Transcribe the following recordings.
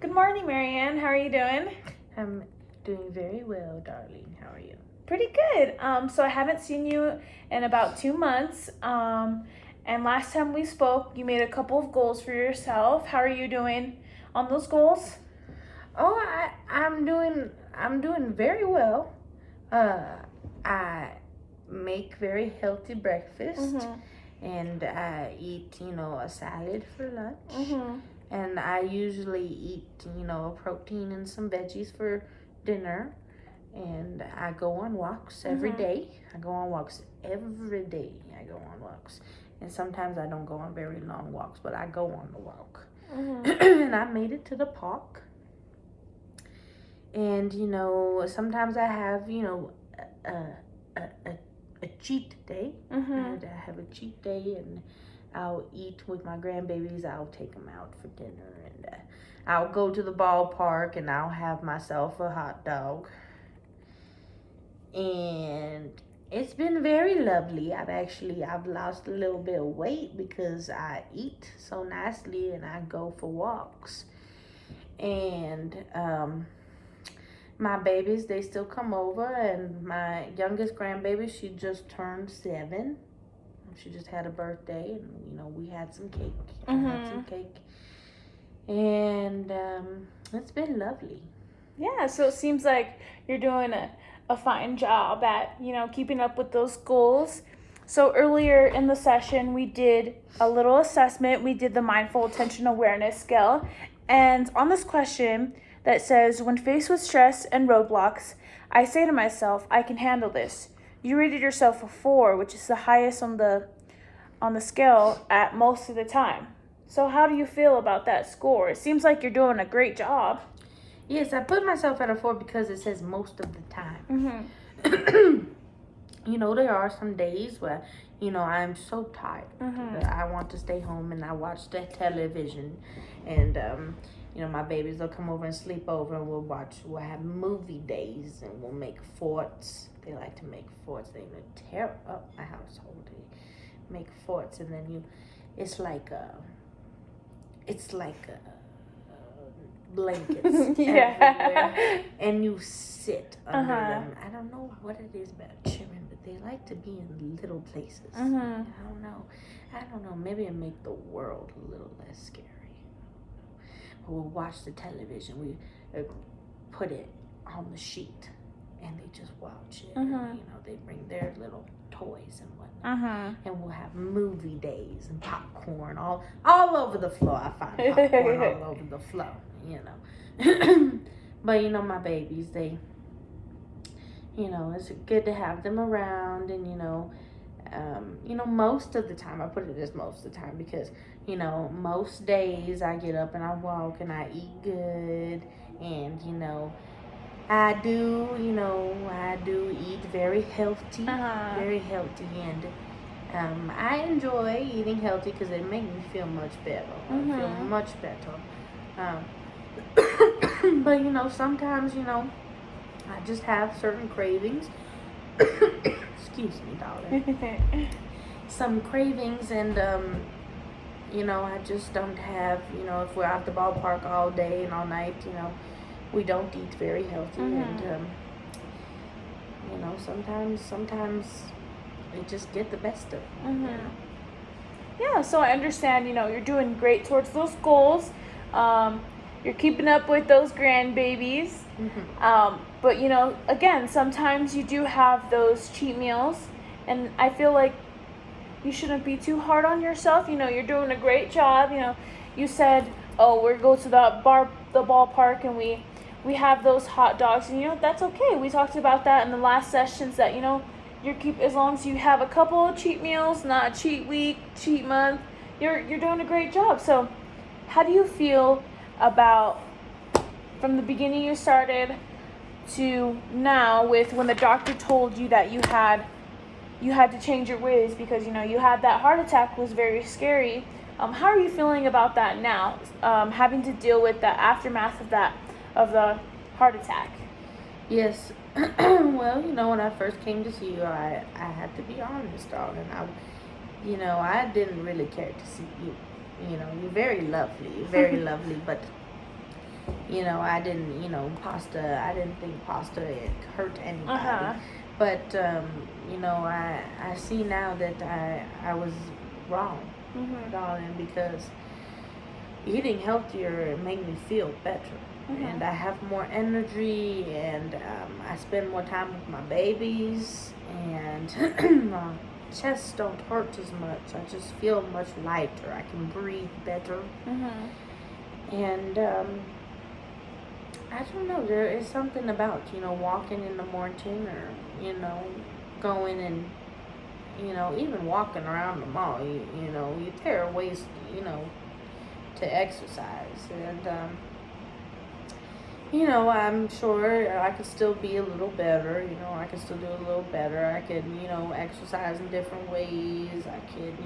Good morning, Marianne. How are you doing? I'm doing very well, darling. How are you? Pretty good. So I haven't seen you in about 2 months. And last time we spoke, you made a couple of goals for yourself. How are you doing on those goals? Oh, I'm doing very well. I make very healthy breakfast, and I eat a salad for lunch, and I usually eat a protein and some veggies for dinner. And I go on walks every day. I go on walks every day. I go on walks, and sometimes I don't go on very long walks, but I go on the walk. And I made it to the park. And sometimes I have a a, a, a cheat day. And I have a cheat day, and I'll eat with my grandbabies. I'll take them out for dinner, and I'll go to the ballpark, and I'll have myself a hot dog. And it's been very lovely. I've lost a little bit of weight because I eat so nicely and I go for walks. And my babies, they still come over, and my youngest grandbaby, she just turned 7. She just had a birthday, and we had some cake. I had some cake, and it's been lovely. Yeah, so it seems like you're doing a fine job at, keeping up with those goals. So earlier in the session, we did a little assessment. We did the mindful attention awareness scale. And on this question that says, when faced with stress and roadblocks, I say to myself, I can handle this. You rated yourself a 4, which is the highest on the scale at most of the time. So how do you feel about that score? It seems like you're doing a great job. Yes, I put myself at a 4 because it says most of the time. There are some days where, I'm so tired that I want to stay home and I watch the television. And, my babies will come over and sleep over, and we'll have movie days, and we'll make forts. They like to make forts. They even tear up my household. They make forts, and then it's like blankets everywhere, and you sit under them. I don't know what it is about children, but they like to be in little places. I don't know. Maybe it make the world a little less scary. But we'll watch the television. We put it on the sheet, and they just watch it. And, they bring their little toys and whatnot. And we'll have movie days and popcorn all over the floor. I find popcorn all over the floor. But my babies, they, it's good to have them around. And most of the time, I put it as most of the time because most days I get up and I walk and I eat good, and I do eat very healthy, and I enjoy eating healthy because it makes me feel much better. I feel much better. But sometimes I just have certain cravings. Excuse me, darling. Some cravings, and I just don't have. If we're at the ballpark all day and all night, we don't eat very healthy, and sometimes they just get the best of it. Yeah, so I understand, you're doing great towards those goals. You're keeping up with those grandbabies. But, again, sometimes you do have those cheat meals. And I feel like you shouldn't be too hard on yourself. You're doing a great job. You said, oh, we're going to the ballpark, and we have those hot dogs. And, that's okay. We talked about that in the last sessions that, as long as you have a couple of cheat meals, not a cheat week, cheat month, you're doing a great job. So how do you feel about from the beginning you started to now, with when the doctor told you that you had to change your ways because you had that heart attack, was very scary? How are you feeling about that now, having to deal with the aftermath of the heart attack? Yes. Well, when I first came to see you, I had to be honest, darling. I didn't really care to see you. You're very lovely, but I didn't, pasta, I didn't think pasta it hurt anybody. Uh-huh. But, I see now that I was wrong, darling, because eating healthier made me feel better. And I have more energy, and I spend more time with my babies, and my chest don't hurt as much. I just feel much lighter. I can breathe better. And I don't know, there is something about, walking in the morning, or, going and, even walking around the mall, there are ways, to exercise. And, I'm sure I could still be a little better, I could still do a little better. I could, exercise in different ways. I could,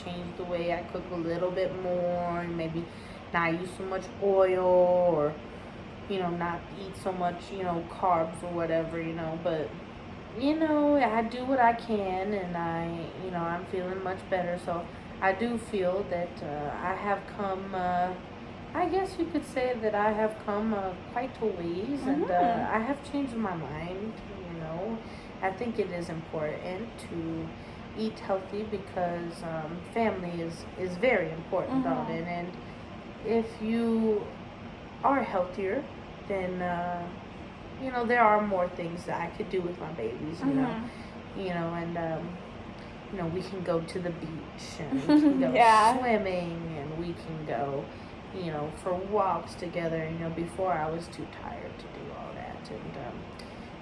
change the way I cook a little bit more, and maybe not use so much oil, or, not eat so much, carbs or whatever, but, I do what I can, and I'm feeling much better. So I do feel that I have come, I guess you could say that I have come quite a ways, and I have changed my mind. I think it is important to eat healthy, because family is very important, darling. And if you are healthier, then there are more things that I could do with my babies. And we can go to the beach, and we can go swimming, and we can go, for walks together. Before I was too tired to do all that. And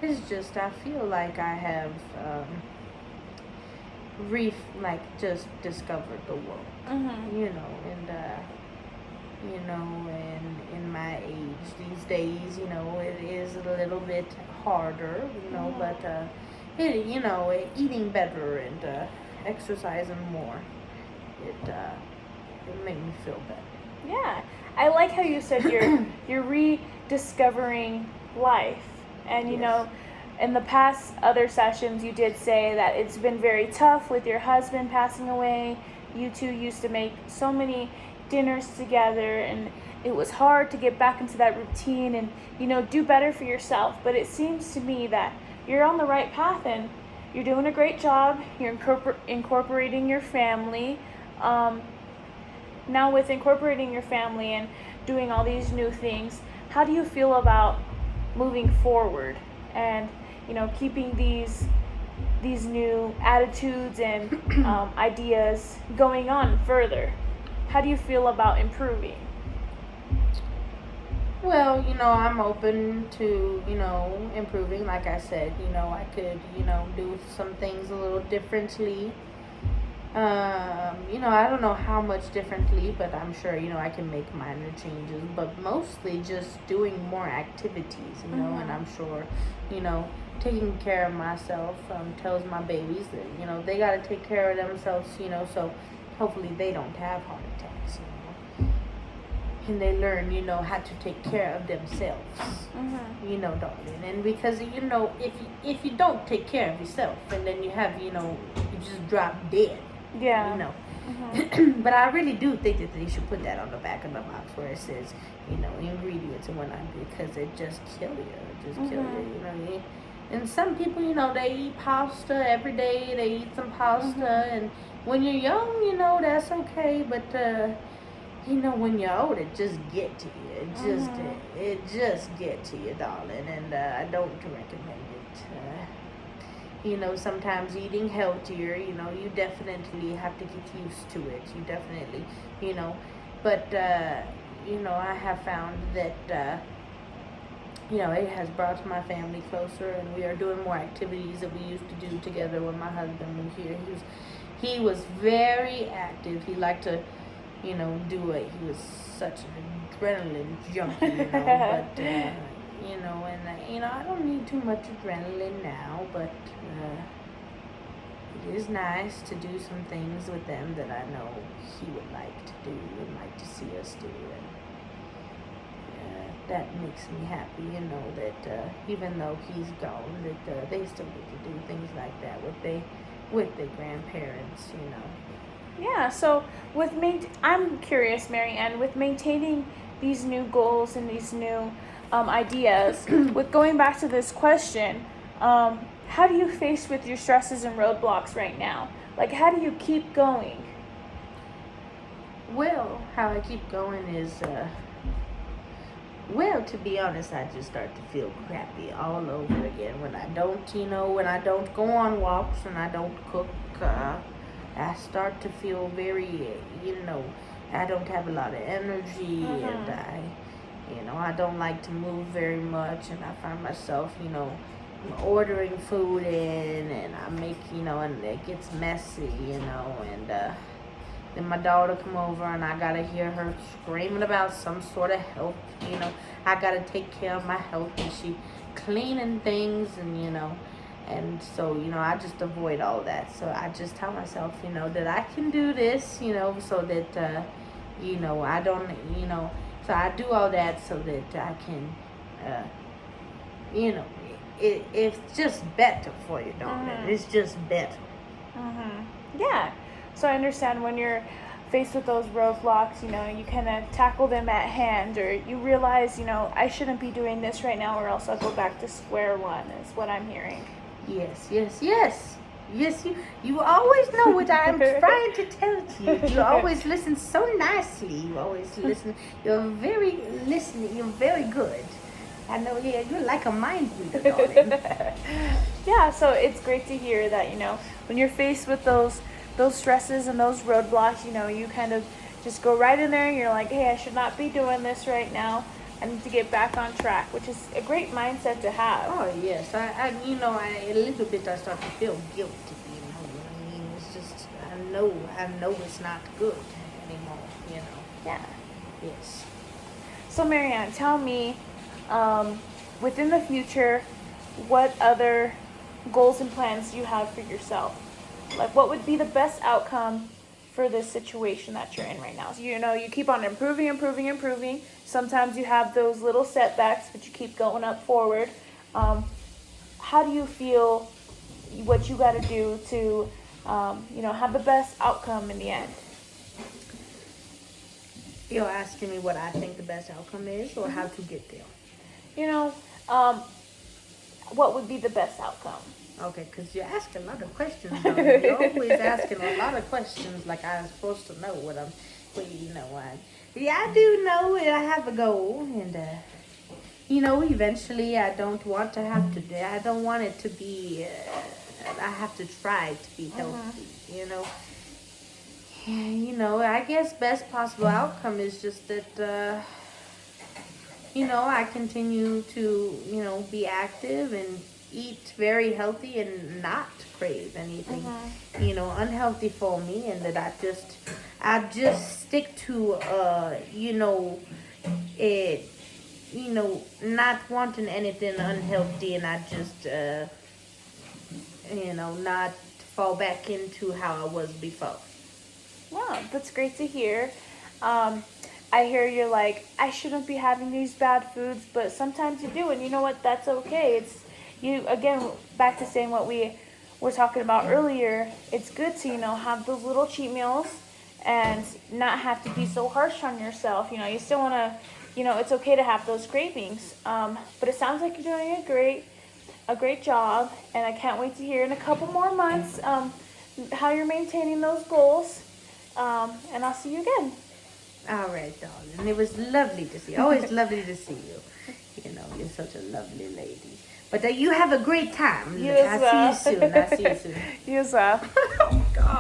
it's just, I feel like I have just discovered the world. And in my age these days, it is a little bit harder, but eating better and exercising more, it made me feel better. Yeah, I like how you said you're rediscovering life, and in the past other sessions you did say that it's been very tough with your husband passing away. You two used to make so many dinners together, and it was hard to get back into that routine and do better for yourself. But it seems to me that you're on the right path, and you're doing a great job. You're incorporating your family. Now with incorporating your family and doing all these new things, how do you feel about moving forward and keeping these new attitudes and ideas going on further? How do you feel about improving? Well, I'm open to, improving. Like I said, I could, do some things a little differently. I don't know how much differently, but I'm sure, I can make minor changes, but mostly just doing more activities, and I'm sure, taking care of myself, tells my babies that, they got to take care of themselves, so hopefully they don't have heart attacks, and they learn, how to take care of themselves, darling. And because, if you don't take care of yourself, and then you have, you just drop dead. Yeah. But I really do think that they should put that on the back of the box where it says, ingredients and whatnot, because it just kill you. And some people, they eat pasta every day. They eat some pasta, and when you're young, that's okay. But when you're old, it just get to you. It just get to you, darling. And I don't recommend it. Sometimes eating healthier, you definitely have to get used to it. You definitely, but, I have found that, it has brought my family closer, and we are doing more activities that we used to do together when my husband was here. He was very active. He liked to, do it. He was such an adrenaline junkie, but, I don't need too much adrenaline now, but it is nice to do some things with them that I know he would like to do and like to see us do, and that makes me happy, that even though he's gone, that they still get to do things like that with their grandparents, Yeah, so I'm curious, Mary Ann, with maintaining these new goals and these new ideas. With going back to this question, how do you face with your stresses and roadblocks right now? Like, how do you keep going? Well, how I keep going is, well, to be honest, I just start to feel crappy all over again when I don't, when I don't go on walks and I don't cook. I start to feel very, I don't have a lot of energy, and I don't like to move very much, and I find myself, ordering food in, and I make, and it gets messy, and then my daughter come over, and I gotta hear her screaming about some sort of health, I gotta take care of my health, and she cleaning things, and so, I just avoid all that. So I just tell myself, that I can do this, so that, I don't, so I do all that so that I can, it's just better for you, don't it? It's just better. Yeah. So I understand when you're faced with those roadblocks, you kind of tackle them at hand, or you realize, I shouldn't be doing this right now, or else I'll go back to square one, is what I'm hearing. Yes, you always know what I'm trying to tell you. You always listen so nicely. You always listen. You're very listening. You're very good. I know, yeah, you're like a mind reader, darling. Yeah, so it's great to hear that, when you're faced with those stresses and those roadblocks, you kind of just go right in there and you're like, hey, I should not be doing this right now. I need to get back on track, which is a great mindset to have. Oh, yes. I a little bit I start to feel guilty, what I mean? It's just, I know it's not good anymore, Yeah. Yes. So, Marianne, tell me, within the future, what other goals and plans do you have for yourself? Like, what would be the best outcome for this situation that you're in right now? So, you keep on improving. Sometimes you have those little setbacks, but you keep going up forward. How do you feel what you got to do to, have the best outcome in the end? You're asking me what I think the best outcome is, or how to get there? What would be the best outcome? Okay, because you're asking a lot of questions, though. You're always asking a lot of questions like I'm supposed to know what I'm, I do know I have a goal, and, eventually I don't want to have to, I don't want it to be, I have to try to be healthy, I guess best possible outcome is just that, I continue to, be active and eat very healthy and not crave anything, unhealthy for me, and that I just stick to, not wanting anything unhealthy, and I just, not fall back into how I was before. Wow, that's great to hear. I hear you're like, I shouldn't be having these bad foods, but sometimes you do, and you know what? That's okay. It's again, back to saying what we were talking about earlier. It's good to, have those little cheat meals and not have to be so harsh on yourself. You still want to, it's okay to have those cravings. But it sounds like you're doing a great job, and I can't wait to hear in a couple more months how you're maintaining those goals. And I'll see you again. All right, darling. It was lovely to see you. Always lovely to see you. You're such a lovely lady. But you have a great time. You as well. I'll see you soon. You as well.